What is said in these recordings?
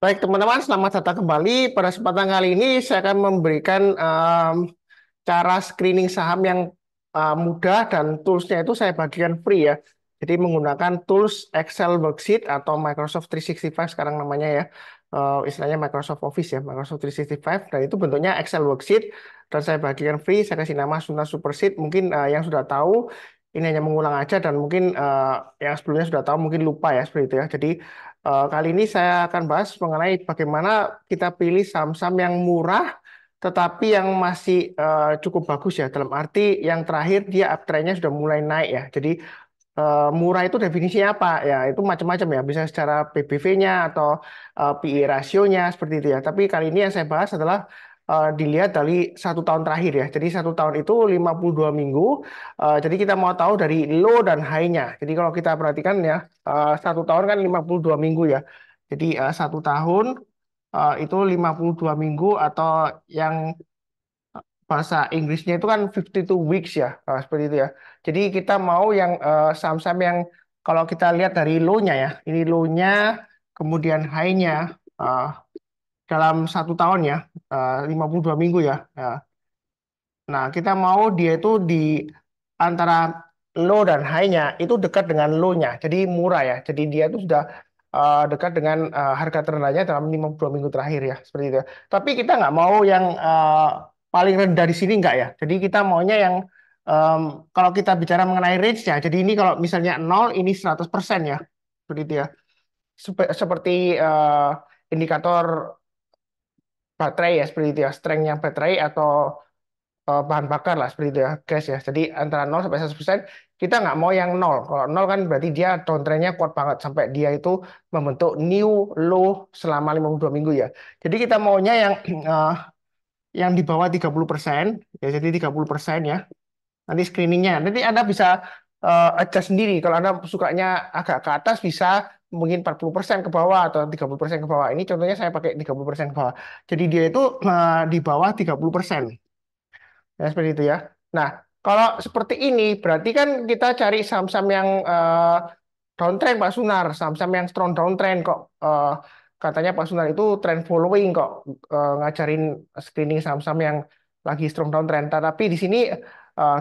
Baik teman-teman, selamat datang kembali. Pada kesempatan kali ini saya akan memberikan cara screening saham yang mudah dan toolsnya itu saya bagikan free ya. Jadi menggunakan tools Excel Worksheet atau Microsoft 365 sekarang namanya ya. Istilahnya Microsoft Office ya, Microsoft 365 dan itu bentuknya Excel Worksheet dan saya bagikan free, saya kasih nama Sunar Superseed. Mungkin yang sudah tahu ini hanya mengulang aja dan mungkin yang sebelumnya sudah tahu mungkin lupa ya seperti itu ya. Jadi kali ini saya akan bahas mengenai bagaimana kita pilih saham-saham yang murah tetapi yang masih cukup bagus ya. Dalam arti yang terakhir dia uptrendnya sudah mulai naik ya. Jadi murah itu definisinya apa? Ya itu macam-macam ya. Bisa secara PBV-nya atau PE rasionya seperti itu ya. Tapi kali ini yang saya bahas adalah dilihat dari 1 tahun terakhir ya. Jadi 1 tahun itu 52 minggu. Jadi kita mau tahu dari low dan high-nya. Jadi kalau kita perhatikan ya, 1 tahun kan 52 minggu ya. Jadi 1 tahun itu 52 minggu atau yang bahasa Inggrisnya itu kan 52 weeks ya, seperti itu ya. Jadi kita mau yang saham-saham yang kalau kita lihat dari low-nya ya, ini low-nya, kemudian high-nya uh, dalam 1 tahun ya, 52 minggu ya. Nah, kita mau dia itu di antara low dan high-nya itu dekat dengan low-nya, jadi murah ya. Jadi dia itu sudah dekat dengan harga terendahnya dalam 52 minggu terakhir ya, seperti itu. Tapi kita nggak mau yang paling rendah di sini nggak ya. Jadi kita maunya yang em, kalau kita bicara mengenai range-nya, jadi ini kalau misalnya 0, ini 100% ya, seperti itu ya. Seperti indikator baterai ya, seperti itu ya, strength-nya baterai atau bahan bakar lah seperti itu ya guys ya. Jadi antara 0 sampai 100% kita nggak mau yang 0. Kalau 0 kan berarti dia downtrendnya kuat banget sampai dia itu membentuk new low selama 52 minggu ya. Jadi kita maunya yang eh, yang di bawah 30% ya, jadi 30% ya. Nanti screeningnya nanti Anda bisa adjust sendiri. Kalau Anda sukanya agak ke atas bisa mungkin 40% ke bawah atau 30% ke bawah. Ini contohnya saya pakai 30% ke bawah. Jadi dia itu di bawah 30%. Ya, seperti itu ya. Nah, kalau seperti ini berarti kan kita cari saham-saham yang downtrend Pak Sunar, saham-saham yang strong downtrend kok. Katanya Pak Sunar itu trend following kok, ngajarin screening saham-saham yang lagi strong downtrend. Tapi di sini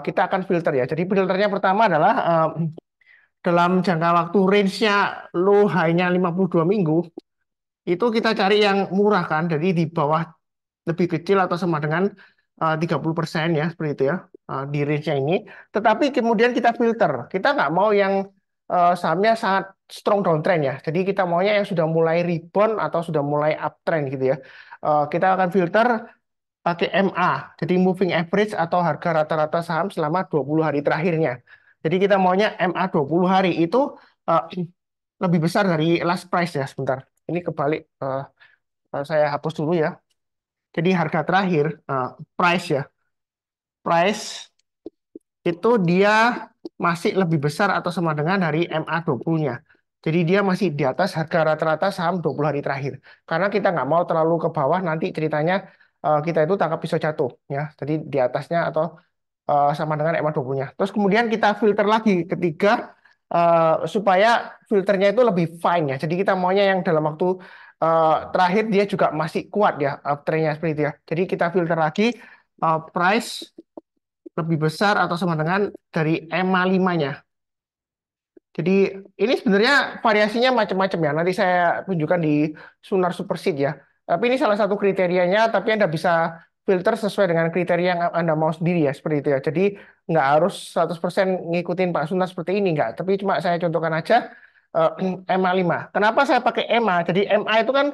kita akan filter ya. Jadi filternya pertama adalah dalam jangka waktu range-nya low high-nya 52 minggu, itu kita cari yang murah kan, jadi di bawah lebih kecil atau sama dengan 30% ya, seperti itu ya, di range-nya ini. Tetapi kemudian kita filter. Kita nggak mau yang sahamnya sangat strong downtrend ya. Jadi kita maunya yang sudah mulai rebound atau sudah mulai uptrend gitu ya. Kita akan filter pakai MA, jadi moving average atau harga rata-rata saham selama 20 hari terakhirnya. Jadi kita maunya MA 20 hari itu eh, lebih besar dari last price ya, sebentar. Ini kebalik, saya hapus dulu ya. Jadi harga terakhir, price ya, price itu dia masih lebih besar atau sama dengan dari MA20-nya. Jadi dia masih di atas harga rata-rata saham 20 hari terakhir. Karena kita nggak mau terlalu ke bawah, nanti ceritanya kita itu tangkap pisau jatuh. Ya. Jadi di atasnya atau sama dengan MA20-nya. Terus kemudian kita filter lagi ketiga, supaya filternya itu lebih fine ya. Jadi kita maunya yang dalam waktu terakhir dia juga masih kuat ya, uptrendnya seperti itu ya. Jadi kita filter lagi price lebih besar atau sama dengan dari EMA 5-nya. Jadi ini sebenarnya variasinya macam-macam ya. Nanti saya tunjukkan di Sunar Superseed ya. Tapi ini salah satu kriterianya, tapi Anda bisa filter sesuai dengan kriteria yang Anda mau sendiri ya, seperti itu ya. Jadi nggak harus 100% ngikutin Pak Sunar seperti ini, nggak. Tapi cuma saya contohkan aja EMA 5. Kenapa saya pakai EMA? Jadi EMA itu kan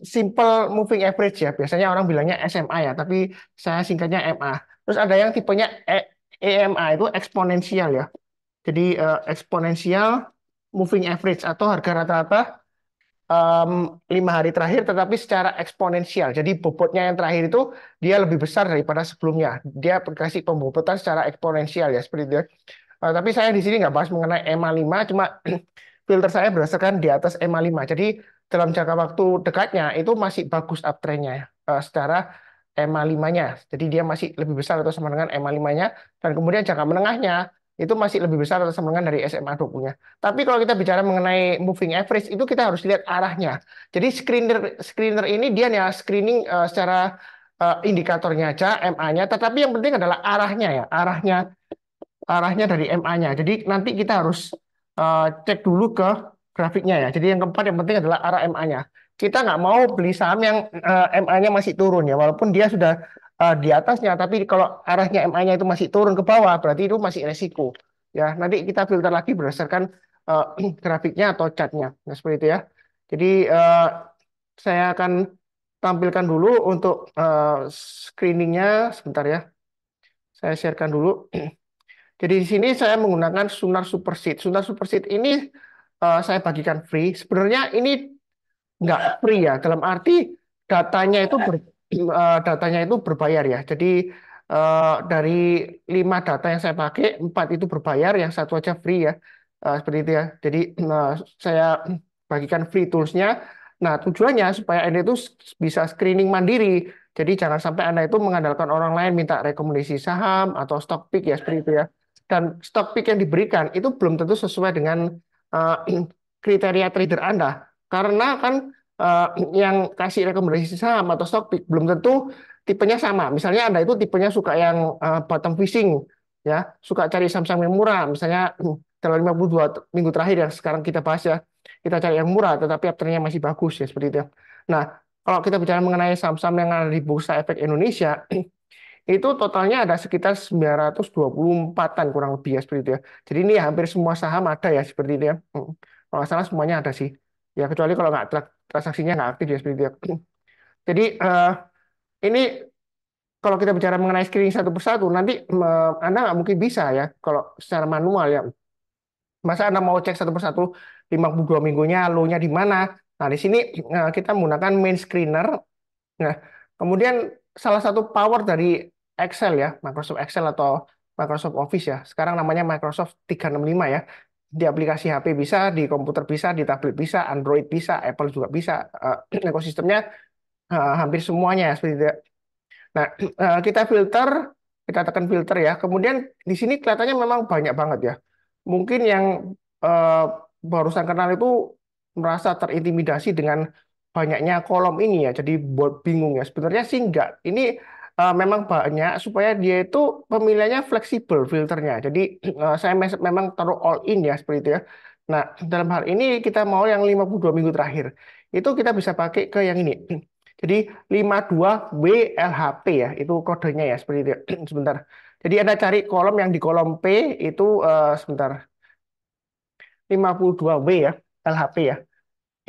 simple moving average ya. Biasanya orang bilangnya SMA ya, tapi saya singkatnya EMA. Terus ada yang tipenya EMA itu eksponensial ya. Jadi eksponensial moving average atau harga rata-rata 5 hari terakhir tetapi secara eksponensial. Jadi bobotnya yang terakhir itu dia lebih besar daripada sebelumnya. Dia kasih pembobotan secara eksponensial ya seperti itu ya. Tapi saya di sini nggak bahas mengenai EMA 5, cuma filter saya berdasarkan di atas EMA 5. Jadi dalam jangka waktu dekatnya itu masih bagus uptrendnya ya, secara EMA 5-nya. Jadi dia masih lebih besar atau sama dengan EMA 5-nya. Dan kemudian jangka menengahnya Itu masih lebih besar atau sama dengan dari SMA 20-nya. Tapi kalau kita bicara mengenai moving average, itu kita harus lihat arahnya. Jadi screener screener ini dia ya screening secara indikatornya aja, MA-nya, tetapi yang penting adalah arahnya ya, arahnya dari MA-nya. Jadi nanti kita harus cek dulu ke grafiknya ya. Jadi yang keempat yang penting adalah arah MA-nya. Kita nggak mau beli saham yang MA-nya masih turun ya, walaupun dia sudah di atasnya, tapi kalau arahnya MA-nya itu masih turun ke bawah, berarti itu masih resiko. Ya, nanti kita filter lagi berdasarkan eh, grafiknya atau chartnya. Nah, seperti itu ya. Jadi saya akan tampilkan dulu untuk screeningnya sebentar ya. Saya sharekan dulu. Jadi di sini saya menggunakan Sunar Superseed. Sunar Superseed ini saya bagikan free. Sebenarnya ini nggak free ya, dalam arti datanya itu datanya itu berbayar ya. Jadi dari 5 data yang saya pakai, 4 itu berbayar, yang satu aja free ya. Seperti itu ya. Jadi saya bagikan free toolsnya. Nah, tujuannya supaya Anda itu bisa screening mandiri. Jadi jangan sampai Anda itu mengandalkan orang lain minta rekomendasi saham atau stock pick ya seperti itu ya. Dan stock pick yang diberikan itu belum tentu sesuai dengan eh, kriteria trader Anda. Karena kan eh, yang kasih rekomendasi saham atau stock pick belum tentu tipenya sama. Misalnya Anda itu tipenya suka yang bottom fishing, ya, suka cari saham-saham yang murah. Misalnya dalam 52 minggu terakhir yang sekarang kita bahas ya, kita cari yang murah, tetapi uptrendnya masih bagus ya seperti itu. Nah, kalau kita bicara mengenai saham-saham yang ada di Bursa Efek Indonesia, itu totalnya ada sekitar 924-an kurang lebih ya seperti itu ya. Jadi ini hampir semua saham ada ya seperti itu ya. Kalau nggak salah semuanya ada sih. Ya kecuali kalau nggak transaksinya nggak aktif ya seperti itu ya. Jadi ini kalau kita bicara mengenai screening satu persatu, nanti Anda nggak mungkin bisa ya kalau secara manual ya. Masa Anda mau cek satu persatu 52 minggunya, low-nya di mana? Nah, di sini kita menggunakan main screener. Nah, kemudian salah satu power dari Excel ya, Microsoft Excel atau Microsoft Office ya. Sekarang namanya Microsoft 365 ya. Di aplikasi HP bisa, di komputer bisa, di tablet bisa, Android bisa, Apple juga bisa. Ekosistemnya hampir semuanya ya, seperti itu ya. Nah, kita filter, kita tekan filter ya. Kemudian di sini kelihatannya memang banyak banget ya. Mungkin yang eh, barusan kenal itu merasa terintimidasi dengan banyaknya kolom ini ya. Jadi buat bingung ya. Sebenarnya sih enggak. Ini memang banyak supaya dia itu pemilihannya fleksibel filternya. Jadi saya memang taruh all in ya seperti itu ya. Nah, dalam hal ini kita mau yang 52 minggu terakhir. Itu kita bisa pakai ke yang ini. Jadi 52WLHP ya, itu kodenya ya seperti itu. Sebentar. Jadi Anda cari kolom yang di kolom P itu sebentar. 52W ya, LHP ya.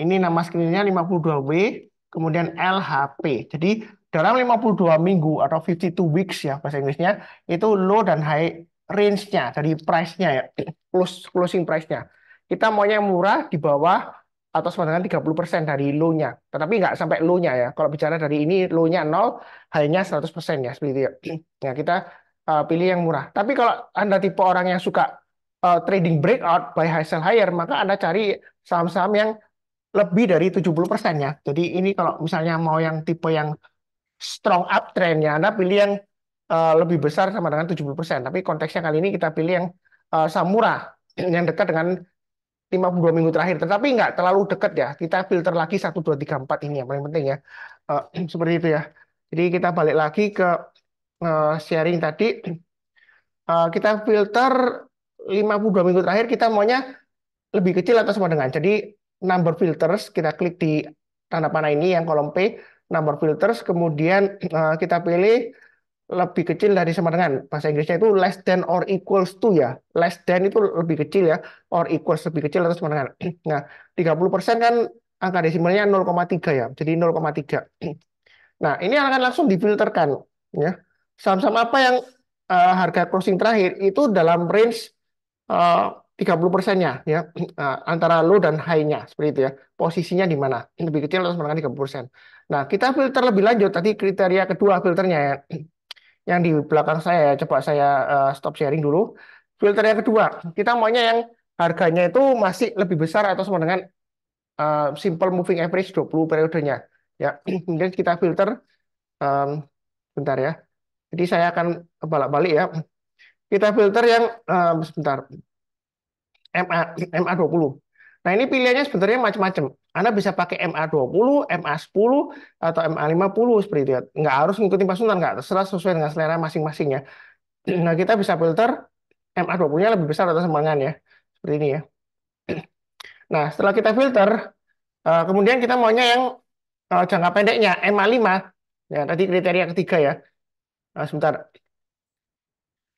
Ini nama screennya 52W, kemudian LHP. Jadi dalam 52 minggu atau 52 weeks ya bahasa Inggrisnya, itu low dan high range-nya, dari price-nya ya, closing price-nya. Kita maunya yang murah di bawah atau sama dengan 30% dari low-nya. Tetapi nggak sampai low-nya ya. Kalau bicara dari ini low-nya 0, high-nya 100% ya, seperti itu ya. Nah, kita pilih yang murah. Tapi kalau Anda tipe orang yang suka trading breakout, buy high sell higher, maka Anda cari saham-saham yang lebih dari 70% ya. Jadi ini kalau misalnya mau yang tipe yang strong uptrend ya, Anda pilih yang lebih besar sama dengan 70%. Tapi konteksnya kali ini kita pilih yang saham murah, yang dekat dengan 52 minggu terakhir. Tetapi nggak terlalu dekat ya. Kita filter lagi 1, 2, 3, 4 ini yang paling penting ya. Seperti itu ya. Jadi kita balik lagi ke sharing tadi. Kita filter 52 minggu terakhir kita maunya lebih kecil atau sama dengan. Jadi number filters kita klik di tanda panah ini yang kolom P, number filters, kemudian kita pilih lebih kecil dari sama dengan. Bahasa Inggrisnya itu less than or equals to ya. Less than itu lebih kecil ya, or equals lebih kecil atau sama dengan. Nah, 30% kan angka desimalnya 0,3 ya. Jadi 0,3. Nah, ini akan langsung difilterkan ya. Saham-saham apa yang harga closing terakhir itu dalam range 30%-nya ya, antara low dan high-nya seperti itu ya. Posisinya di mana? Lebih kecil atau sama dengan 30%. Nah, kita filter lebih lanjut tadi kriteria kedua filternya ya. Yang di belakang saya ya, coba saya stop sharing dulu. Filter yang kedua, kita maunya yang harganya itu masih lebih besar atau sama dengan simple moving average 20 periodenya. Ya, kemudian kita filter bentar ya. Jadi saya akan bolak-balik ya. kita filter yang sebentar MA20. Nah, ini pilihannya sebenarnya macam-macam. Anda bisa pakai MA20, MA10, atau MA50 seperti itu ya. Nggak harus ngikutin pasunan, nggak terserah sesuai dengan selera masing-masing ya. Nah, kita bisa filter MA20-nya lebih besar atau sama dengan ya. Seperti ini ya. Nah, setelah kita filter, kemudian kita maunya yang jangka pendeknya MA5. Ya, tadi kriteria ketiga ya. Nah, sebentar.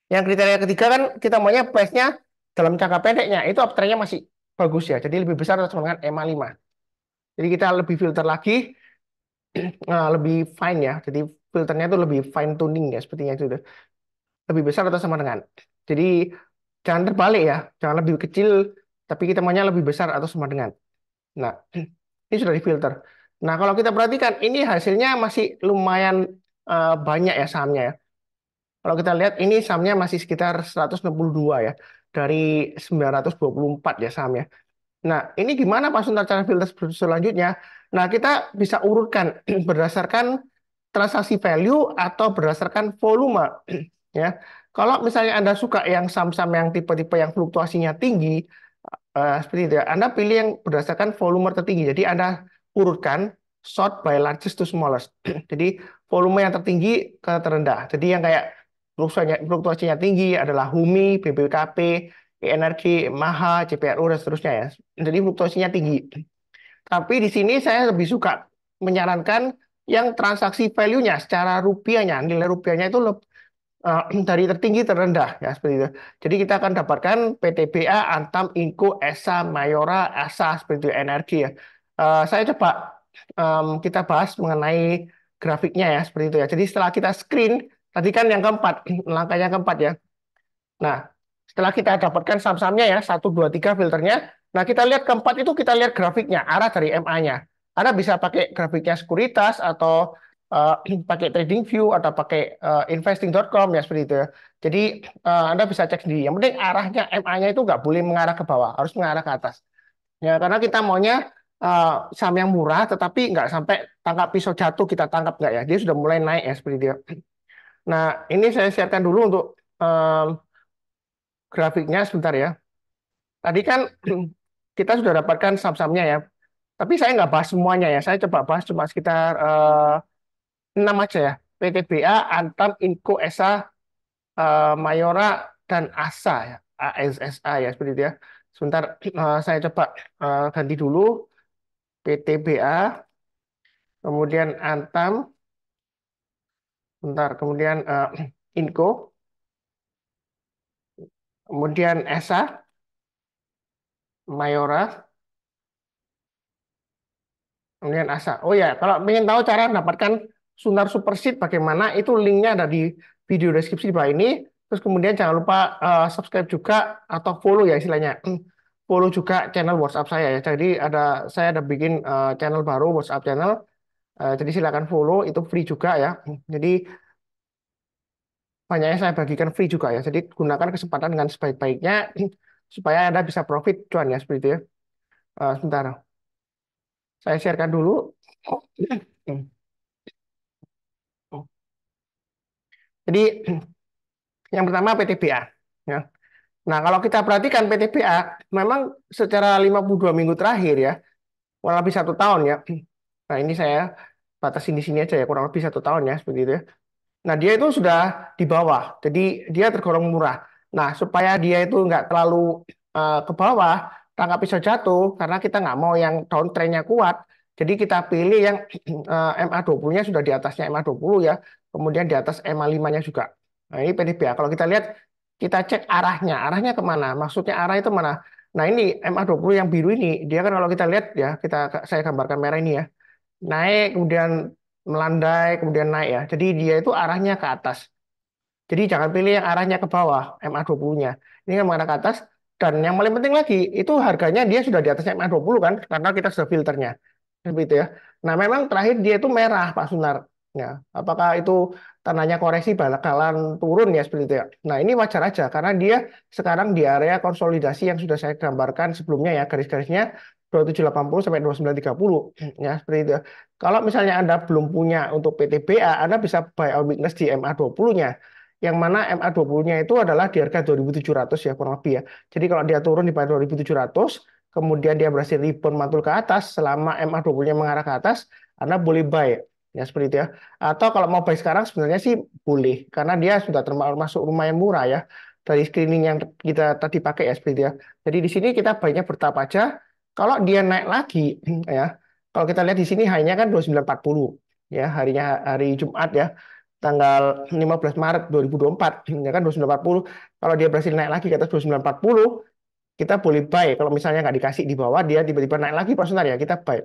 Yang kriteria ketiga kan kita maunya price-nya dalam jangka pendeknya itu uptrend-nya masih bagus ya. Jadi lebih besar atau sama dengan MA5. Jadi kita lebih filter lagi, lebih fine ya. Jadi filternya itu lebih fine tuning ya sepertinya itu udah. Lebih besar atau sama dengan. Jadi jangan terbalik ya, jangan lebih kecil tapi kita maunya lebih besar atau sama dengan. Nah, ini sudah difilter. Nah, kalau kita perhatikan ini hasilnya masih lumayan banyak ya sahamnya ya. Kalau kita lihat ini sahamnya masih sekitar 162 ya dari 924 ya sahamnya. Nah, ini gimana Pak Suntar cara filter selanjutnya? Nah, kita bisa urutkan berdasarkan transaksi value atau berdasarkan volume ya. Kalau misalnya Anda suka yang saham-saham yang tipe-tipe yang fluktuasinya tinggi, seperti itu ya, Anda pilih yang berdasarkan volume tertinggi. Jadi Anda urutkan short by largest to smallest. Jadi volume yang tertinggi ke terendah. Jadi yang kayak fluktuasinya tinggi adalah HUMI, BBKP, Energi, MAHA, CPRU, dan seterusnya ya. Jadi fluktuasinya tinggi. Tapi di sini saya lebih suka menyarankan yang transaksi value-nya secara rupiahnya, nilai rupiahnya itu dari tertinggi terendah ya seperti itu. Jadi kita akan dapatkan PTBA, Antam, Inco, ESA, Mayora, ASA seperti itu energi ya. Saya coba kita bahas mengenai grafiknya ya seperti itu ya. Jadi setelah kita screen tadi kan yang keempat, langkah yang keempat ya. Nah, setelah kita dapatkan saham-sahamnya ya, satu, dua, tiga filternya. Nah, kita lihat keempat itu kita lihat grafiknya, arah dari MA-nya. Anda bisa pakai grafiknya sekuritas atau pakai TradingView atau pakai investing.com ya seperti itu ya. Jadi Anda bisa cek sendiri. Yang penting arahnya MA-nya itu nggak boleh mengarah ke bawah, harus mengarah ke atas. Ya, karena kita maunya saham yang murah, tetapi nggak sampai tangkap pisau jatuh kita tangkap nggak ya. Dia sudah mulai naik ya seperti itu ya. Nah, ini saya sharekan dulu untuk grafiknya sebentar ya. Tadi kan kita sudah dapatkan saham-sahamnya ya. Tapi saya nggak bahas semuanya ya. Saya coba bahas cuma sekitar 6 aja ya. PTBA, Antam, Inco, ESA, Mayora, dan ASA ya. ASSA ya seperti itu ya. Sebentar saya coba ganti dulu. PTBA, kemudian Antam, bentar, kemudian Inco, kemudian ESA, Mayora, kemudian ASA. Oh ya, kalau ingin tahu cara mendapatkan Sunar Superseed bagaimana, itu linknya ada di video deskripsi di bawah ini. Terus kemudian jangan lupa subscribe juga atau follow ya istilahnya. Follow juga channel WhatsApp saya ya. Jadi saya ada bikin channel baru WhatsApp channel. Jadi silakan follow, itu free juga ya. Jadi banyaknya saya bagikan free juga ya. Jadi gunakan kesempatan dengan sebaik-baiknya supaya Anda bisa profit cuan ya seperti itu ya. Sebentar, saya sharekan dulu. Jadi yang pertama PTBA. Ya. Nah, kalau kita perhatikan PTBA, memang secara 52 minggu terakhir ya, kurang lebih 1 tahun ya. Nah, ini saya batasin di sini aja ya, kurang lebih 1 tahun ya, seperti itu ya. Nah, dia itu sudah di bawah, jadi dia tergolong murah. Nah, supaya dia itu nggak terlalu ke bawah, tangkap pisau jatuh, karena kita nggak mau yang downtrendnya kuat, jadi kita pilih yang MA20-nya sudah di atasnya MA20 ya, kemudian di atas MA5-nya juga. Nah, ini PDBA. Kalau kita lihat, kita cek arahnya kemana? Maksudnya arah itu mana? Nah, ini MA20 yang biru ini, dia kan kalau kita lihat ya, saya gambarkan merah ini ya, naik, kemudian melandai, kemudian naik ya. Jadi dia itu arahnya ke atas. Jadi jangan pilih yang arahnya ke bawah, MA20-nya. Ini kan mengarah ke atas. Dan yang paling penting lagi, itu harganya dia sudah di atasnya MA20 kan, karena kita sudah filternya. Seperti itu ya. Nah, memang terakhir dia itu merah, Pak Sunar. Ya, apakah itu tandanya koreksi bakalan turun ya seperti itu ya. Nah, ini wajar aja karena dia sekarang di area konsolidasi yang sudah saya gambarkan sebelumnya ya, garis-garisnya 2780 sampai 2930 ya seperti itu ya. Kalau misalnya Anda belum punya untuk PTBA, Anda bisa buy all weakness di MA20-nya. yang mana MA20-nya itu adalah di harga 2.700 ya kurang lebih ya. Jadi kalau dia turun di bawah 2.700, kemudian dia berhasil rebound mantul ke atas selama MA20-nya mengarah ke atas, Anda boleh buy ya seperti itu ya. Atau kalau mau buy sekarang sebenarnya sih boleh karena dia sudah termasuk lumayan murah ya dari screening yang kita tadi pakai ya seperti itu ya. Jadi di sini kita buy-nya bertahap aja. Kalau dia naik lagi ya, kalau kita lihat di sini hanya kan 2940 ya harinya hari Jumat ya tanggal 15 Maret 2024 ya kan 2940. Kalau dia berhasil naik lagi ke atas 2940, kita boleh buy. Kalau misalnya nggak dikasih di bawah, dia tiba-tiba naik lagi Pak Sunar ya, kita buy.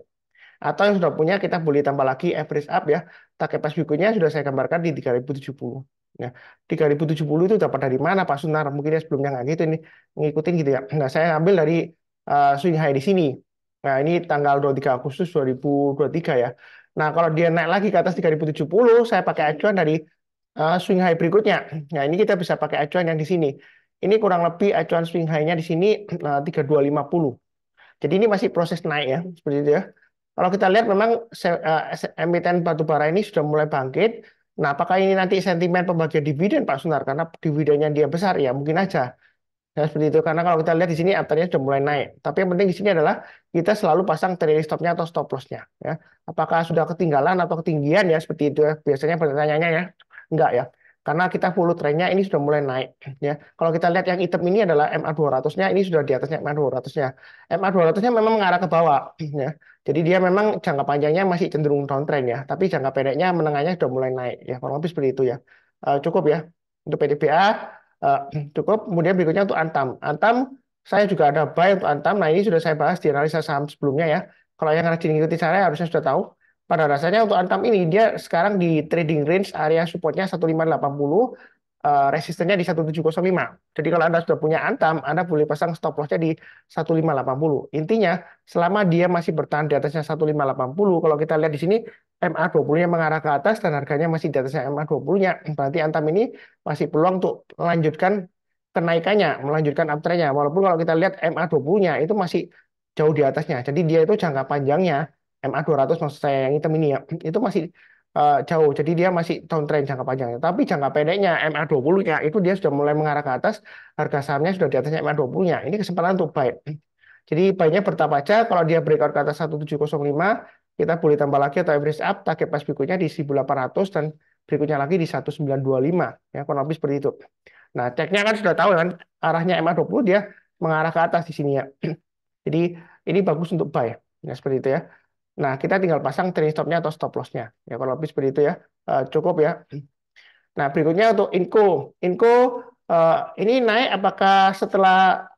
Atau yang sudah punya, kita boleh tambah lagi average up ya. Target pas berikutnya sudah saya gambarkan di 3070. Ya, 3070 itu dapat dari mana Pak Sunar? Mungkin ya sebelumnya nggak gitu ini, ngikutin gitu ya. Nah, saya ambil dari swing high di sini. Nah, ini tanggal 23 Agustus 2023 ya. Nah, kalau dia naik lagi ke atas 3070, saya pakai acuan dari swing high berikutnya. Nah, ini kita bisa pakai acuan yang di sini. Ini kurang lebih acuan swing high-nya di sini 3250. Jadi ini masih proses naik ya, seperti itu ya. Kalau kita lihat memang emiten batubara ini sudah mulai bangkit. Nah, apakah ini nanti sentimen pembagian dividen Pak Sunar? Karena dividennya dia besar ya, mungkin aja. Ya, seperti itu. Karena kalau kita lihat di sini uptrendnya sudah mulai naik. Tapi yang penting di sini adalah kita selalu pasang trailing stopnya atau stop lossnya. Ya. Apakah sudah ketinggalan atau ketinggian ya seperti itu ya. Biasanya pertanyaannya ya. Enggak ya. Karena kita follow trennya ini sudah mulai naik. Ya. Kalau kita lihat yang hitam ini adalah MA200-nya, ini sudah di atasnya MA200-nya. MA200-nya memang mengarah ke bawah. Ya. Jadi dia memang jangka panjangnya masih cenderung downtrend ya. Tapi jangka pendeknya menengahnya sudah mulai naik. Ya. Kurang lebih seperti itu ya. Cukup ya. Untuk PDBA cukup. Kemudian berikutnya untuk Antam. Antam saya juga ada buy untuk Antam. Nah ini sudah saya bahas di analisa saham sebelumnya ya. Kalau yang rajin mengikuti saya harusnya sudah tahu. Pada dasarnya untuk Antam ini dia sekarang di trading range area supportnya 1580, resistennya di 1705. Jadi kalau Anda sudah punya Antam, Anda boleh pasang stop lossnya di 1580. Intinya selama dia masih bertahan di atasnya 1580, kalau kita lihat di sini MA20-nya mengarah ke atas dan harganya masih di atasnya MA20-nya, berarti Antam ini masih peluang untuk melanjutkan kenaikannya, melanjutkan uptrend-nya. Walaupun kalau kita lihat MA20-nya itu masih jauh di atasnya. Jadi dia itu jangka panjangnya MA200 maksud saya yang hitam ini ya, itu masih jauh. Jadi dia masih downtrend jangka panjangnya. Tapi jangka pendeknya MA20-nya itu dia sudah mulai mengarah ke atas, harga sahamnya sudah di atasnya MA20-nya. Ini kesempatan untuk buy. Jadi buy-nya bertahap aja. Kalau dia breakout ke atas 1705, kita boleh tambah lagi atau average up, target pas berikutnya di 1800 dan berikutnya lagi di 1925 ya, kurang lebih seperti itu. Nah, ceknya kan sudah tahu kan arahnya MA20 dia mengarah ke atas di sini ya. Jadi ini bagus untuk buy ya seperti itu ya. Nah, kita tinggal pasang trailing stop-nya atau stop loss-nya. Ya, kalau lebih seperti itu ya. Cukup ya. Nah, berikutnya untuk Inco. Inco ini naik apakah setelah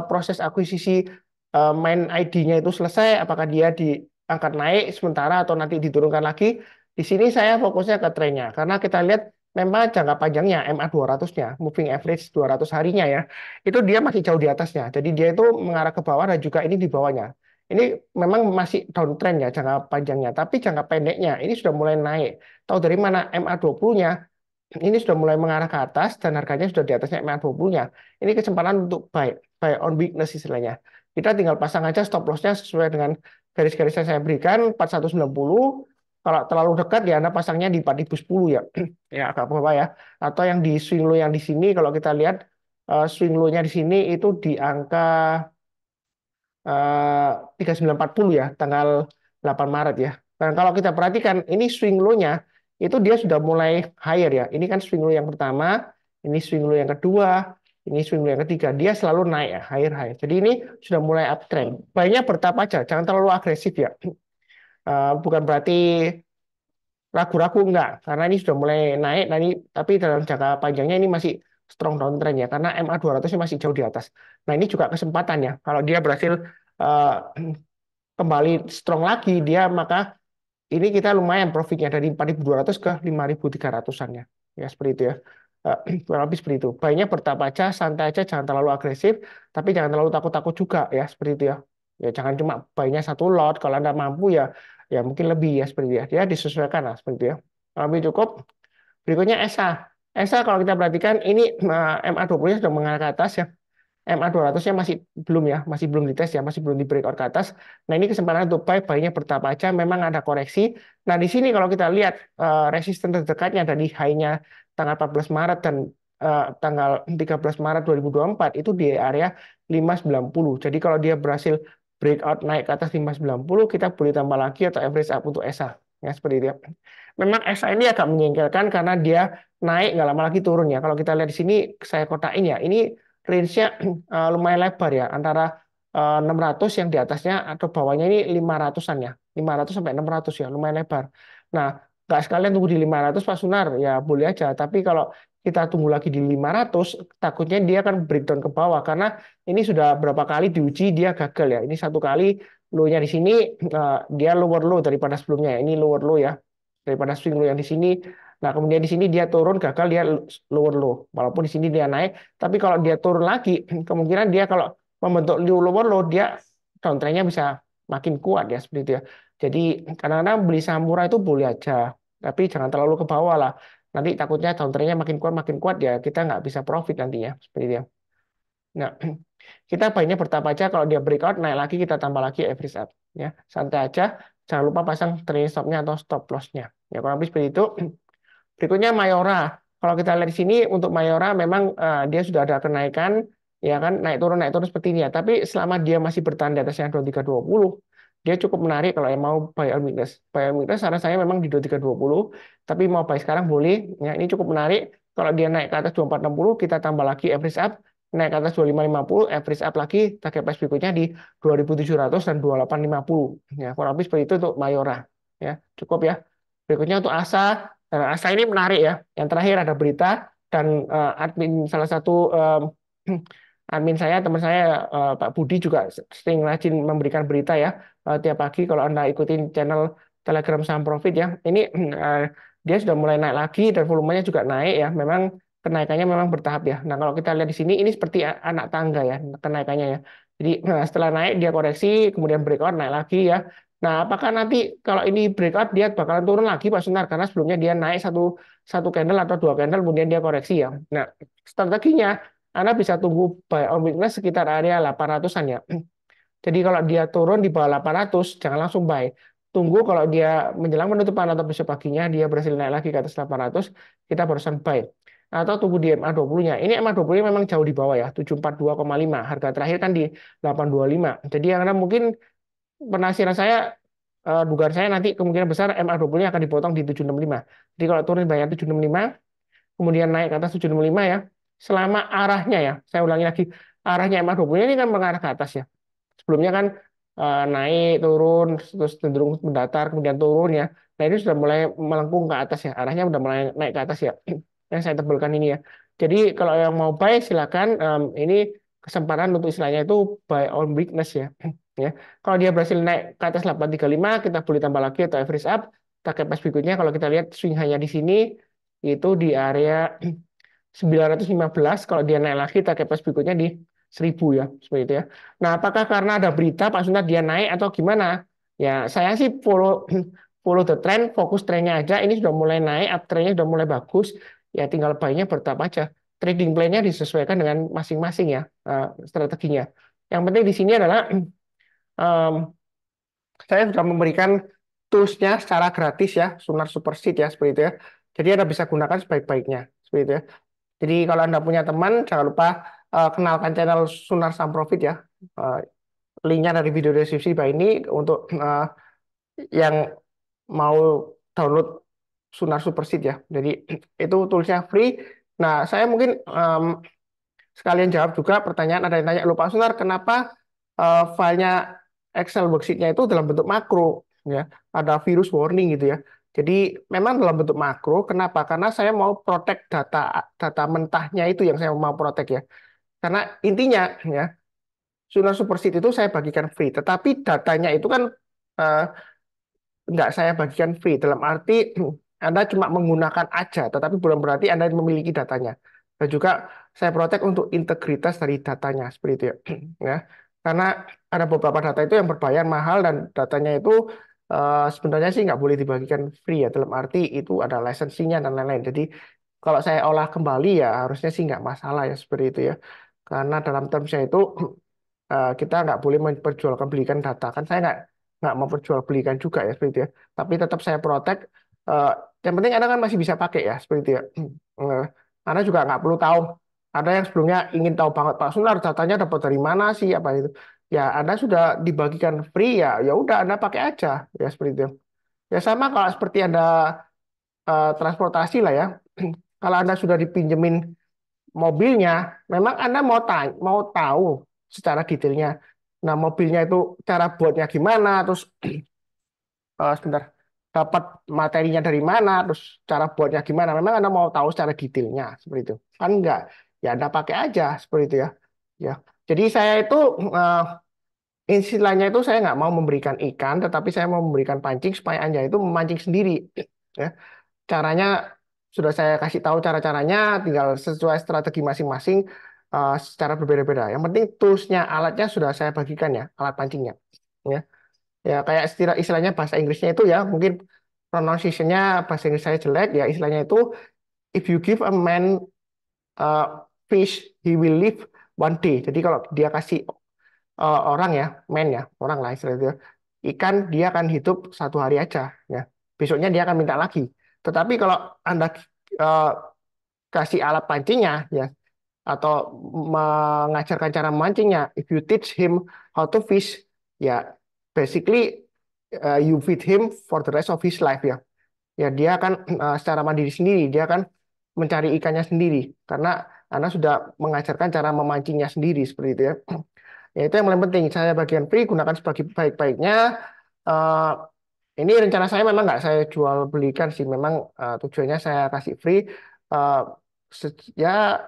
proses akuisisi main ID-nya itu selesai, apakah dia diangkat naik sementara atau nanti diturunkan lagi? Di sini saya fokusnya ke trennya. Karena kita lihat memang jangka panjangnya MA200-nya, moving average 200 harinya ya, itu dia masih jauh di atasnya. Jadi dia itu mengarah ke bawah dan juga ini di bawahnya. Ini memang masih downtrend ya jangka panjangnya, tapi jangka pendeknya ini sudah mulai naik. Tahu dari mana MA20-nya ini sudah mulai mengarah ke atas dan harganya sudah di atasnya MA20-nya. Ini kesempatan untuk buy on weakness istilahnya. Kita tinggal pasang aja stop loss-nya sesuai dengan garis-garis yang saya berikan 4190. Kalau terlalu dekat ya Anda pasangnya di 4010 ya. Ya agak bawah ya. Atau yang di swing low yang di sini kalau kita lihat swing low-nya di sini itu di angka 3940 ya, tanggal 8 Maret ya. Dan kalau kita perhatikan, ini swing low-nya, itu dia sudah mulai higher ya. Ini kan swing low yang pertama, ini swing low yang kedua, ini swing low yang ketiga. Dia selalu naik ya, higher high. Jadi ini sudah mulai uptrend. Baiknya bertahap aja, jangan terlalu agresif ya. Bukan berarti ragu-ragu enggak, karena ini sudah mulai naik, tapi dalam jangka panjangnya ini masih strong downtrend ya, karena MA200 masih jauh di atas. Nah ini juga kesempatan ya, kalau dia berhasil uh, kembali strong lagi, maka ini kita lumayan profitnya dari 4.200 ke 5.300-an-nya. Ya seperti itu ya. Kurang lebih seperti itu. Baiknya bertahap aja, santai aja, jangan terlalu agresif, tapi jangan terlalu takut-takut juga ya seperti itu ya. Ya jangan cuma baiknya satu lot, kalau Anda mampu ya ya mungkin lebih ya seperti itu ya. Dia disesuaikan lah seperti itu ya. Lebih cukup. Berikutnya ESA. ESA kalau kita perhatikan ini MA20-nya sudah mengarah ke atas ya. MA200-nya masih belum dites ya, masih belum di breakout ke atas. Nah, ini kesempatan untuk buy-nya bertahap aja, memang ada koreksi. Nah, di sini kalau kita lihat resisten terdekatnya dari high-nya tanggal 14 Maret dan tanggal 13 Maret 2024 itu di area 590. Jadi kalau dia berhasil breakout naik ke atas 590, kita boleh tambah lagi atau average up untuk SA. Ya, seperti itu ya. Memang SA ini agak menjengkelkan karena dia naik nggak lama lagi turun ya. Kalau kita lihat di sini, saya kotakin ya, ini range-nya lumayan lebar ya, antara 600 yang di atasnya atau bawahnya ini 500-an ya. 500 sampai 600 ya, lumayan lebar. Nah, nggak sekalian tunggu di 500 Pak Sunar, ya boleh aja. Tapi kalau kita tunggu lagi di 500, takutnya dia akan breakdown ke bawah karena ini sudah berapa kali diuji dia gagal ya. Ini satu kali low-nya di sini dia lower low daripada sebelumnya ya. Ini lower low ya daripada swing low yang di sini. Nah, kemudian di sini dia turun gagal dia lower low. Walaupun di sini dia naik, tapi kalau dia turun lagi kemungkinan dia kalau membentuk lower low dia downtrendnya bisa makin kuat ya seperti itu ya. Jadi kadang-kadang beli saham murah itu boleh aja, tapi jangan terlalu ke bawah lah. Nanti takutnya downtrendnya makin kuat ya kita nggak bisa profit nantinya seperti itu ya. Nah, kita baiknya bertahap aja. Kalau dia breakout naik lagi kita tambah lagi average up ya. Santai aja. Jangan lupa pasang trailing stopnya atau stop lossnya. Ya kurang lebih seperti itu. Berikutnya Mayora. Kalau kita lihat di sini untuk Mayora memang dia sudah ada kenaikan ya kan naik turun seperti ini ya. Tapi selama dia masih bertahan di atas yang 2320 dia cukup menarik kalau yang mau buy on weakness. Buy on weakness saran saya memang di 2320 tapi mau buy sekarang boleh. Ya ini cukup menarik. Kalau dia naik ke atas 2460 kita tambah lagi average up naik ke atas 2550 average up lagi target price berikutnya di 2700 dan 2850 ya kurang lebih seperti itu untuk Mayora ya cukup ya. Berikutnya untuk ASA. ASA ini menarik ya. Yang terakhir ada berita dan admin salah satu admin saya, teman saya Pak Budi juga sering rajin memberikan berita ya tiap pagi kalau Anda ikutin channel Telegram Saham Profit ya. Ini dia sudah mulai naik lagi dan volumenya juga naik ya. Memang kenaikannya memang bertahap ya. Nah, kalau kita lihat di sini ini seperti anak tangga ya kenaikannya ya. Jadi setelah naik dia koreksi, kemudian breakout naik lagi ya. Nah, apakah nanti kalau ini breakout dia bakalan turun lagi Pak Sunar karena sebelumnya dia naik satu satu candle atau dua candle kemudian dia koreksi ya. Nah, strateginya Anda bisa tunggu buy on weakness sekitar area 800-an ya. Jadi kalau dia turun di bawah 800 jangan langsung buy. Tunggu kalau dia menjelang penutupan atau besok paginya dia berhasil naik lagi ke atas 800, kita barusan buy. Atau tunggu di MA20-nya. Ini MA20 memang jauh di bawah ya, 742,5. Harga terakhir kan di 825. Jadi yang Anda mungkin penafsiran saya dugaan saya nanti kemungkinan besar MA20-nya akan dipotong di 765. Jadi kalau turun bayar 765, kemudian naik ke atas 765 ya, selama arahnya ya, saya ulangi lagi, arahnya MA20 ini kan mengarah ke atas ya. Sebelumnya kan naik, turun, terus cenderung mendatar, kemudian turun ya. Nah ini sudah mulai melengkung ke atas ya, arahnya sudah mulai naik ke atas ya. Yang saya tebalkan ini ya. Jadi kalau yang mau buy silakan, ini kesempatan untuk istilahnya itu buy on weakness ya. Ya, kalau dia berhasil naik ke atas 835, kita boleh tambah lagi atau average up. Target price berikutnya kalau kita lihat swing hanya di sini itu di area 915. Kalau dia naik lagi target price berikutnya di 1000 ya, seperti itu ya. Nah, apakah karena ada berita Pak Sunat dia naik atau gimana? Ya, saya sih follow follow the trend, fokus trennya aja. Ini sudah mulai naik, uptrendnya sudah mulai bagus. Ya, tinggal buy-nya bertahap aja. Trading plan-nya disesuaikan dengan masing-masing ya strateginya. Yang penting di sini adalah em, saya sudah memberikan tools-nya secara gratis ya, Sunar Superseed ya, seperti itu ya. Jadi Anda bisa gunakan sebaik-baiknya, seperti itu ya. Jadi kalau Anda punya teman, jangan lupa kenalkan channel Sunar Sam Profit ya. Eh, Linknya dari video deskripsi bawah ini untuk yang mau download Sunar Superseed ya. Jadi itu toolsnya free. Nah, saya mungkin sekalian jawab juga pertanyaan ada yang tanya, lupa Sunar, kenapa filenya Excel worksheet-nya itu dalam bentuk makro ya, ada virus warning gitu ya. Jadi memang dalam bentuk makro, kenapa? Karena saya mau protect data data mentahnya itu yang saya mau protect ya. Karena intinya ya, Sunar Superseed itu saya bagikan free, tetapi datanya itu kan eh, nggak saya bagikan free. Dalam arti Anda cuma menggunakan aja, tetapi bukan berarti Anda memiliki datanya. Dan juga saya protect untuk integritas dari datanya, seperti itu ya. Ya. Karena ada beberapa data itu yang berbayar mahal dan datanya itu sebenarnya sih nggak boleh dibagikan free ya. Dalam arti itu ada lisensinya dan lain-lain. Jadi kalau saya olah kembali ya harusnya sih nggak masalah ya seperti itu ya. Karena dalam termsnya itu kita nggak boleh memperjualbelikan data kan saya nggak mau perjualbelikan juga ya seperti itu ya tapi tetap saya protect Yang penting Anda kan masih bisa pakai ya, seperti itu ya. Eh, Anda juga nggak perlu tahu. Ada yang sebelumnya ingin tahu banget Pak Sunar datanya dapat dari mana sih apa itu. Ya Anda sudah dibagikan free ya, ya udah Anda pakai aja ya seperti itu. Ya sama kalau seperti Anda transportasi lah ya. Kalau Anda sudah dipinjemin mobilnya, memang Anda mau tahu secara detailnya. Nah, mobilnya itu cara buatnya gimana, terus sebentar dapat materinya dari mana, terus cara buatnya gimana. Memang Anda mau tahu secara detailnya seperti itu. Kan enggak, ya Anda pakai aja seperti itu ya. Ya. Jadi saya itu istilahnya itu saya nggak mau memberikan ikan, tetapi saya mau memberikan pancing supaya Anda itu memancing sendiri. Ya. Caranya sudah saya kasih tahu cara-caranya, tinggal sesuai strategi masing-masing secara berbeda-beda. Yang penting toolsnya, alatnya sudah saya bagikan ya, alat pancingnya. Ya, ya kayak istilahnya bahasa Inggrisnya itu ya, mungkin pronunciation-nya bahasa Inggris saya jelek ya, istilahnya itu if you give a man fish, he will live 1 day. Jadi kalau dia kasih orang ya, man ya, orang lah istilahnya itu, ikan dia akan hidup 1 hari aja ya. Besoknya dia akan minta lagi. Tetapi kalau Anda eh, kasih alat pancingnya ya atau mengajarkan cara memancingnya, if you teach him how to fish, ya basically you feed him for the rest of his life ya. Ya dia akan secara mandiri sendiri, dia akan mencari ikannya sendiri karena Anda sudah mengajarkan cara memancingnya sendiri seperti itu ya. Ya itu yang paling penting. Saya bagian free gunakan sebagai baik-baiknya. Eh, ini rencana saya memang nggak saya jual belikan sih. Memang tujuannya saya kasih free. Eh, ya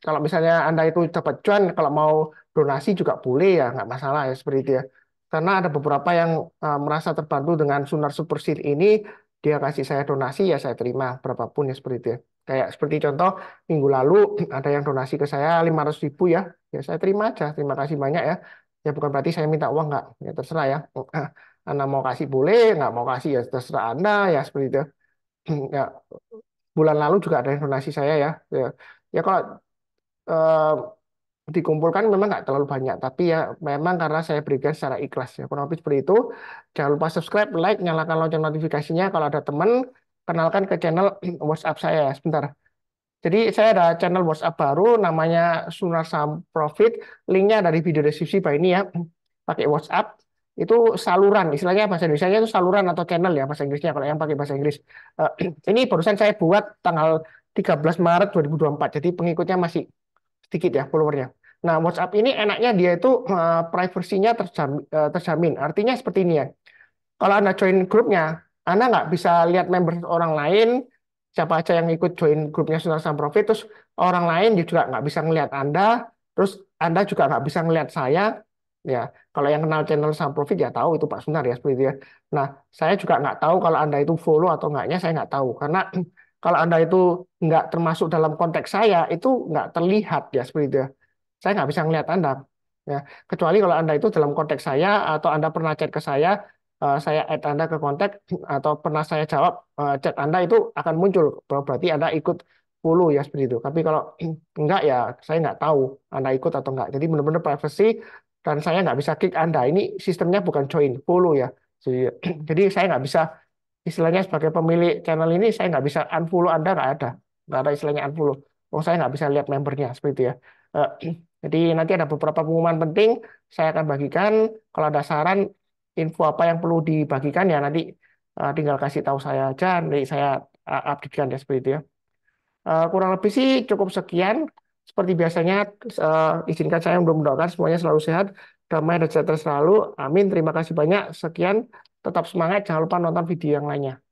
kalau misalnya Anda itu dapat cuan, kalau mau donasi juga boleh ya, nggak masalah ya seperti itu ya. Karena ada beberapa yang merasa terbantu dengan Sunar Super Seed ini, dia kasih saya donasi ya saya terima berapapun ya seperti itu ya. Kayak seperti contoh minggu lalu ada yang donasi ke saya 500.000 ya, ya saya terima aja, terima kasih banyak ya. Ya bukan berarti saya minta uang nggak, ya terserah ya. Anda mau kasih boleh, nggak mau kasih ya terserah Anda ya seperti itu. Ya bulan lalu juga ada yang donasi saya ya. Ya, ya kalau eh, dikumpulkan memang nggak terlalu banyak, tapi ya memang karena saya berikan secara ikhlas ya. Kurang lebih seperti itu. Jangan lupa subscribe, like, nyalakan lonceng notifikasinya. Kalau ada teman, kenalkan ke channel WhatsApp saya. Sebentar. Jadi saya ada channel WhatsApp baru namanya Sunar Saham Profit. Linknya dari video deskripsi Pak ini ya. Pakai WhatsApp itu saluran, istilahnya bahasa Indonesia itu saluran atau channel ya bahasa Inggrisnya kalau yang pakai bahasa Inggris. Eh, ini barusan saya buat tanggal 13 Maret 2024. Jadi pengikutnya masih sedikit ya followernya. Nah, WhatsApp ini enaknya dia itu privacy-nya terjamin. Artinya seperti ini ya. Kalau Anda join grupnya, Anda nggak bisa lihat member orang lain, siapa aja yang ikut join grupnya Sunar Sam Profit, terus orang lain juga nggak bisa ngelihat Anda, terus Anda juga nggak bisa ngelihat saya. Ya, kalau yang kenal channel Sam Profit ya tahu itu Pak Sunar ya seperti itu ya. Nah, saya juga nggak tahu kalau Anda itu follow atau enggaknya, saya nggak tahu. Karena kalau Anda itu nggak termasuk dalam konteks saya, itu nggak terlihat ya seperti itu ya. Saya nggak bisa ngelihat Anda. Ya, kecuali kalau Anda itu dalam konteks saya atau Anda pernah chat ke saya add Anda ke kontak atau pernah saya jawab chat Anda itu akan muncul berarti Anda ikut follow ya seperti itu. Tapi kalau enggak ya saya nggak tahu Anda ikut atau enggak. Jadi benar-benar privacy dan saya nggak bisa kick Anda. Ini sistemnya bukan join, follow ya. Jadi, jadi saya nggak bisa istilahnya sebagai pemilik channel ini saya nggak bisa unfollow Anda nggak ada istilahnya unfollow. Oh saya nggak bisa lihat membernya seperti itu ya. Eh, jadi nanti ada beberapa pengumuman penting saya akan bagikan. Kalau ada saran info apa yang perlu dibagikan ya nanti tinggal kasih tahu saya aja, nanti saya updatekan ya seperti itu ya. Kurang lebih sih cukup sekian. Seperti biasanya izinkan saya untuk mendoakan semuanya selalu sehat, damai dan sejahtera selalu. Amin. Terima kasih banyak. Sekian. Tetap semangat. Jangan lupa nonton video yang lainnya.